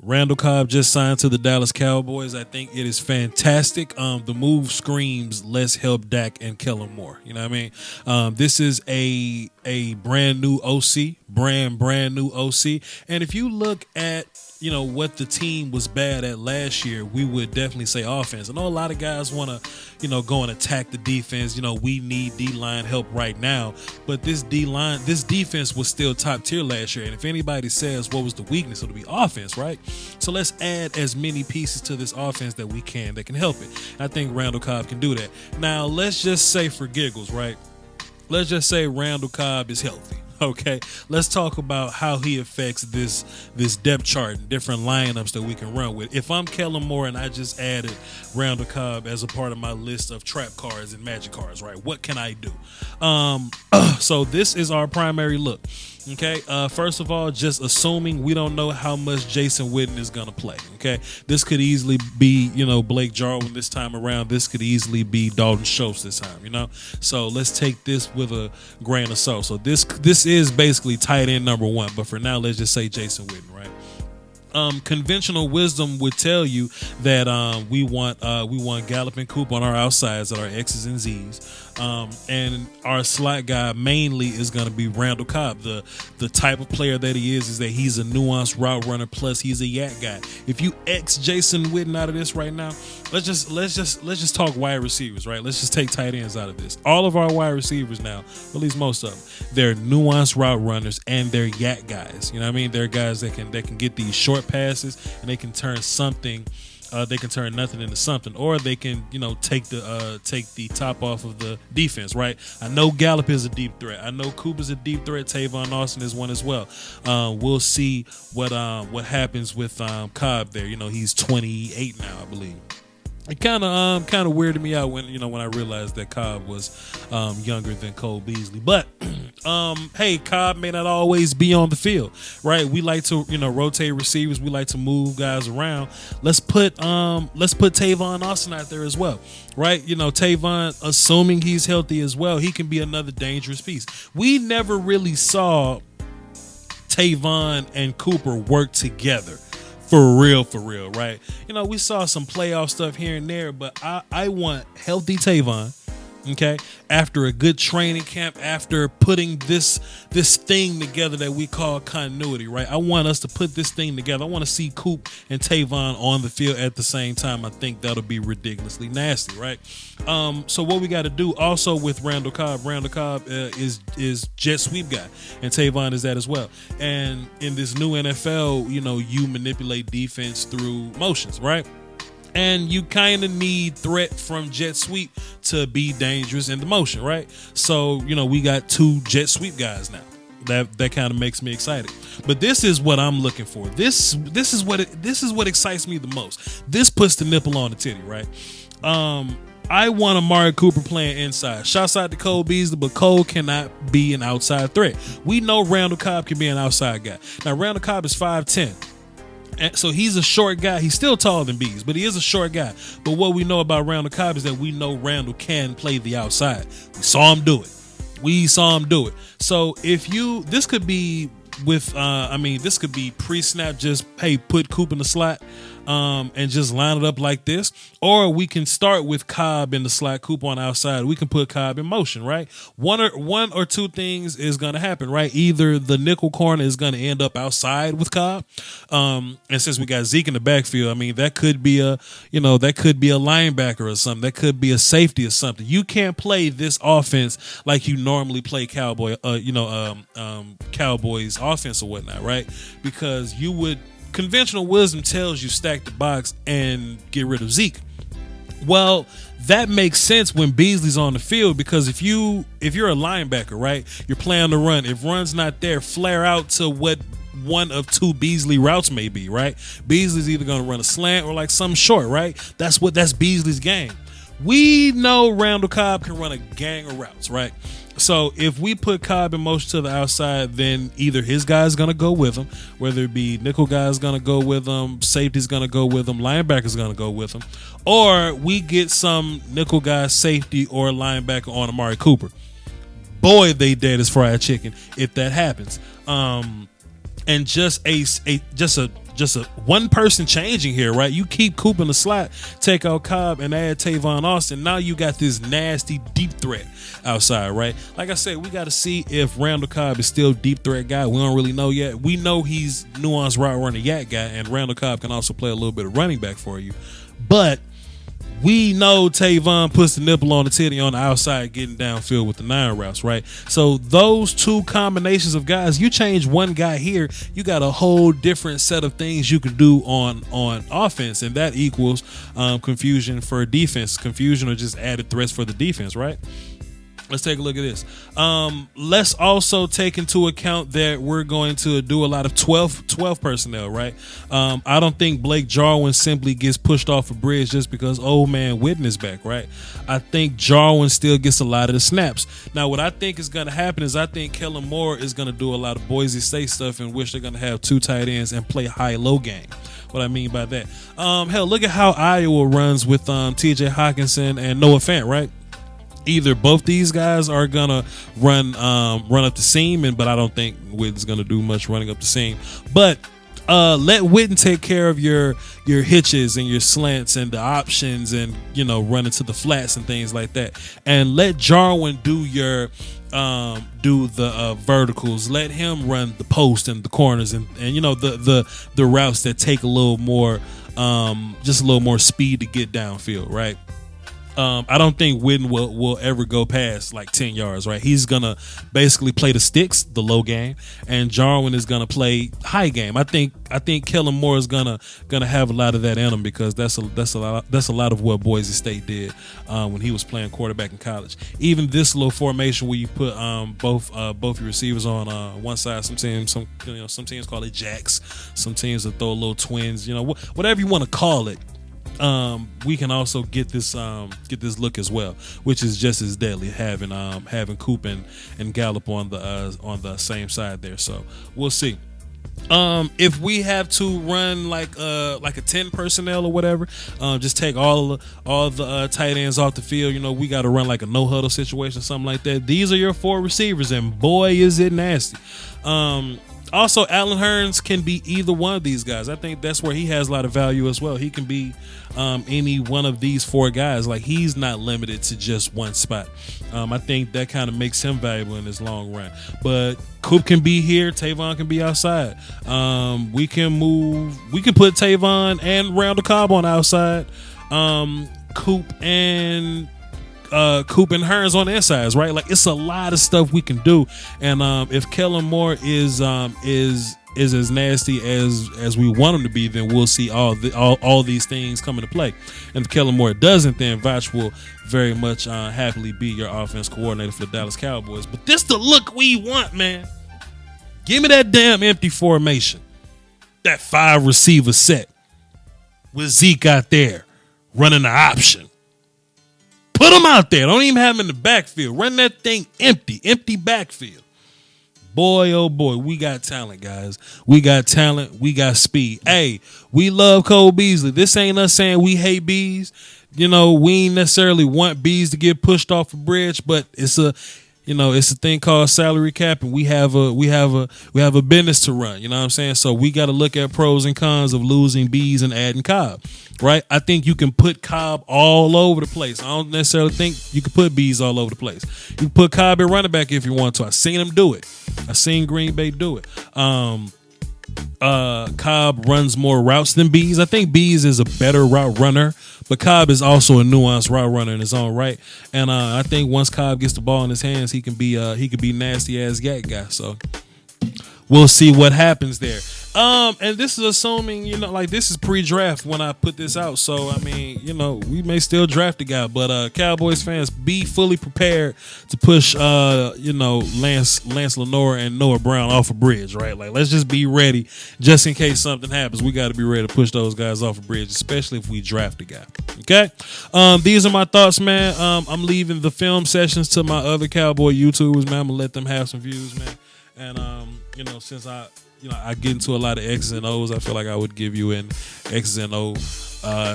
Randall Cobb just signed to the Dallas Cowboys. I think it is fantastic. The move screams, let's help Dak and Kellen Moore. You know what I mean? This is a brand new OC, brand new OC. And if you look at, you know, what the team was bad at last year, we would definitely say offense. I know a lot of guys want to, you know, go and attack the defense. You know, we need D-line help right now. But this defense was still top tier last year. And if anybody says what was the weakness, it'll be offense, right? So let's add as many pieces to this offense that we can that can help it. I think Randall Cobb can do that. Now, let's just say for giggles, right? Let's just say Randall Cobb is healthy. Okay, let's talk about how he affects this depth chart and different lineups that we can run with. If I'm Kellen Moore and I just added Randall Cobb as a part of my list of trap cards and magic cards, right? What can I do? So this is our primary look. Okay, first of all, just assuming we don't know how much Jason Witten is going to play. Okay, this could easily be, you know, Blake Jarwin this time around. This could easily be Dalton Schultz this time, you know. So let's take this with a grain of salt. So this is basically tight end number one, but for now, let's just say Jason Witten, right? Conventional wisdom would tell you that we want Gallup and Coop on our outsides at our X's and Z's. And our slot guy mainly is going to be Randall Cobb. The type of player that he is that he's a nuanced route runner, plus he's a yak guy. If you X Jason Witten out of this right now, let's just talk wide receivers, right? Let's just take tight ends out of this. All of our wide receivers now, at least most of them, they're nuanced route runners and they're yak guys. You know what I mean? They're guys that can get these short passes and they can turn something. They can turn nothing into something, or they can, you know, take the top off of the defense, right? I know Gallup is a deep threat. I know Coop is a deep threat. Tavon Austin is one as well. We'll see what happens with Cobb there. You know, he's 28 now, I believe. It kind of weirded me out when I realized that Cobb was younger than Cole Beasley. But hey, Cobb may not always be on the field, right? We like to, you know, rotate receivers. We like to move guys around. Let's put Tavon Austin out there as well, right? You know, Tavon, assuming he's healthy as well, he can be another dangerous piece. We never really saw Tavon and Cooper work together. For real, right? You know, we saw some playoff stuff here and there, but I want healthy Tavon, okay? After a good training camp, after putting this thing together that we call continuity, right? I want us to put this thing together. I want to see Coop and Tavon on the field at the same time. I think that'll be ridiculously nasty, right? So what we got to do also with Randall Cobb is jet sweep guy, and Tavon is that as well. And in this new NFL, you know, you manipulate defense through motions, right? And you kind of need threat from jet sweep to be dangerous in the motion, right? So, you know, we got two jet sweep guys now. That kind of makes me excited. But this is what I'm looking for. This is what excites me the most. This puts the nipple on the titty, right? I want Amari Cooper playing inside. Shouts out to Cole Beasley, but Cole cannot be an outside threat. We know Randall Cobb can be an outside guy. Now, Randall Cobb is 5'10". And so he's a short guy. He's still taller than Bees, but he is a short guy. But what we know about Randall Cobb is that we know Randall can play the outside. We saw him do it. So this could be this could be pre-snap, just, hey, put Coop in the slot and just line it up like this. Or we can start with Cobb in the slot, Coop on outside. We can put Cobb in motion, right? One or two things is going to happen, right? Either the nickel corner is going to end up outside with Cobb. And since we got Zeke in the backfield, I mean, that could be a linebacker or something. That could be a safety or something. You can't play this offense like you normally play Cowboys offense or whatnot, right? Because conventional wisdom tells you stack the box and get rid of Zeke. Well, that makes sense when Beasley's on the field, because if you're a linebacker, right, you're playing the run. If run's not there, flare out to what one of two Beasley routes may be, right? Beasley's either going to run a slant or like some short, right? That's Beasley's game. We know Randall Cobb can run a gang of routes, right? So if we put Cobb in motion to the outside, then either his guy's going to go with him, whether it be nickel guy's going to go with him, safety's going to go with him, linebacker's going to go with him, or we get some nickel guy, safety, or linebacker on Amari Cooper. Boy, they dead as fried chicken if that happens. and just a one person changing here, right? You keep Coop in the slot, take out Cobb and add Tavon Austin. Now you got this nasty deep threat outside, right? Like I said, we got to see if Randall Cobb is still deep threat guy. We don't really know yet. We know he's nuanced route runner yak guy, and Randall Cobb can also play a little bit of running back for you. But we know Tavon puts the nipple on the titty on the outside getting downfield with the 9 routes, right? So those two combinations of guys, you change one guy here, you got a whole different set of things you can do on offense, and that equals confusion for defense. Confusion or just added threats for the defense, right? Let's take a look at this. Let's also take into account that we're going to do a lot of 12 personnel, right? I don't think Blake Jarwin simply gets pushed off a bridge just because old man Witten is back, right? I think Jarwin still gets a lot of the snaps. Now, what I think is going to happen is I think Kellen Moore is going to do a lot of Boise State stuff in which they're going to have 2 tight ends and play high-low game. What I mean by that. Hell, look at how Iowa runs with TJ Hawkinson and Noah Fant, right? Either both these guys are gonna run up the seam, but I don't think Witten's gonna do much running up the seam. But let Witten take care of your hitches and your slants and the options, and running to the flats and things like that. And let Jarwin do the verticals. Let him run the post and the corners and the routes that take a little more just a little more speed to get downfield, right? I don't think Witten will ever go past like 10 yards, right? He's gonna basically play the sticks, the low game, and Jarwin is gonna play high game. I think Kellen Moore is gonna have a lot of that in him, because that's a lot of what Boise State did when he was playing quarterback in college. Even this little formation where you put both your receivers on one side. Some teams call it jacks. Some teams will throw little twins. Whatever you want to call it. We can also get this look as well, which is just as deadly, having Coop and Gallup on the same side there. So we'll see. If we have to run like a 10 personnel or whatever, just take all the tight ends off the field. We got to run like a no huddle situation, something like that. These are your 4 receivers, and boy, is it nasty. Also, Allen Hurns can be either one of these guys. I think that's where he has a lot of value as well. He can be any one of these 4 guys. Like, he's not limited to just one spot. I think that kind of makes him valuable in his long run. But Coop can be here. Tavon can be outside. We can put Tavon and Randall Cobb on outside. Coop and Hurns on the insides, right? Like, it's a lot of stuff we can do. And if Kellen Moore is as nasty as we want him to be, then we'll see all these things come into play. And if Kellen Moore doesn't, then Voch will very much happily be your offense coordinator for the Dallas Cowboys. But this the look we want, man. Give me that damn empty formation, that 5 receiver set with Zeke out there running the option. Put him out there. Don't even have him in the backfield. Run that thing empty backfield. Boy, oh boy, we got talent, guys. We got talent. We got speed. Hey, we love Cole Beasley. This ain't us saying we hate bees. We ain't necessarily want bees to get pushed off a bridge, but it's a thing called salary cap, and we have a business to run. You know what I'm saying? So we got to look at pros and cons of losing bees and adding Cobb. Right? I think you can put Cobb all over the place. I don't necessarily think you can put bees all over the place. You can put Cobb at running back if you want to. I've seen him do it. I've seen Green Bay do it. Cobb runs more routes than Bees. I think Bees is a better route runner, but Cobb is also a nuanced route runner in his own right. And I think once Cobb gets the ball in his hands, he can be nasty ass yak guy. So we'll see what happens there. And this is assuming, this is pre-draft when I put this out. So, I mean, we may still draft the guy. But Cowboys fans, be fully prepared to push, Lance Lenore and Noah Brown off a bridge, right? Like, let's just be ready just in case something happens. We got to be ready to push those guys off a bridge, especially if we draft the guy. Okay? These are my thoughts, man. I'm leaving the film sessions to my other Cowboy YouTubers, man. I'm going to let them have some views, man. And, since I get into a lot of X's and O's, I feel like I would give you an X's and O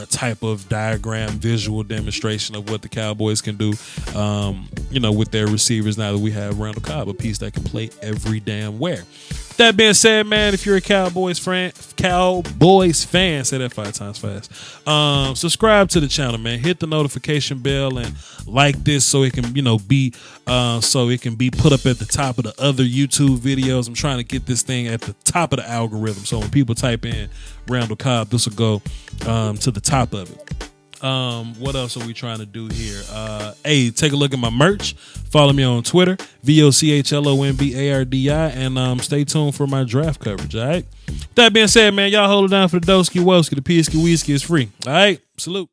type of diagram, visual demonstration of what the Cowboys can do, with their receivers now that we have Randall Cobb, a piece that can play every damn where. That being said, man, if you're a Cowboys fan, say that 5 times fast. Subscribe to the channel, man. Hit the notification bell and like this so it can, be put up at the top of the other YouTube videos. I'm trying to get this thing at the top of the algorithm. So when people type in Randall Cobb, this will go to the top of it. What else are we trying to do here? Hey, take a look at my merch. Follow me on Twitter, VOCHLOMBARDI, and stay tuned for my draft coverage. All right. That being said, man, y'all hold it down for the Doski Woski. The Peasky Whiskey is free. All right. Salute.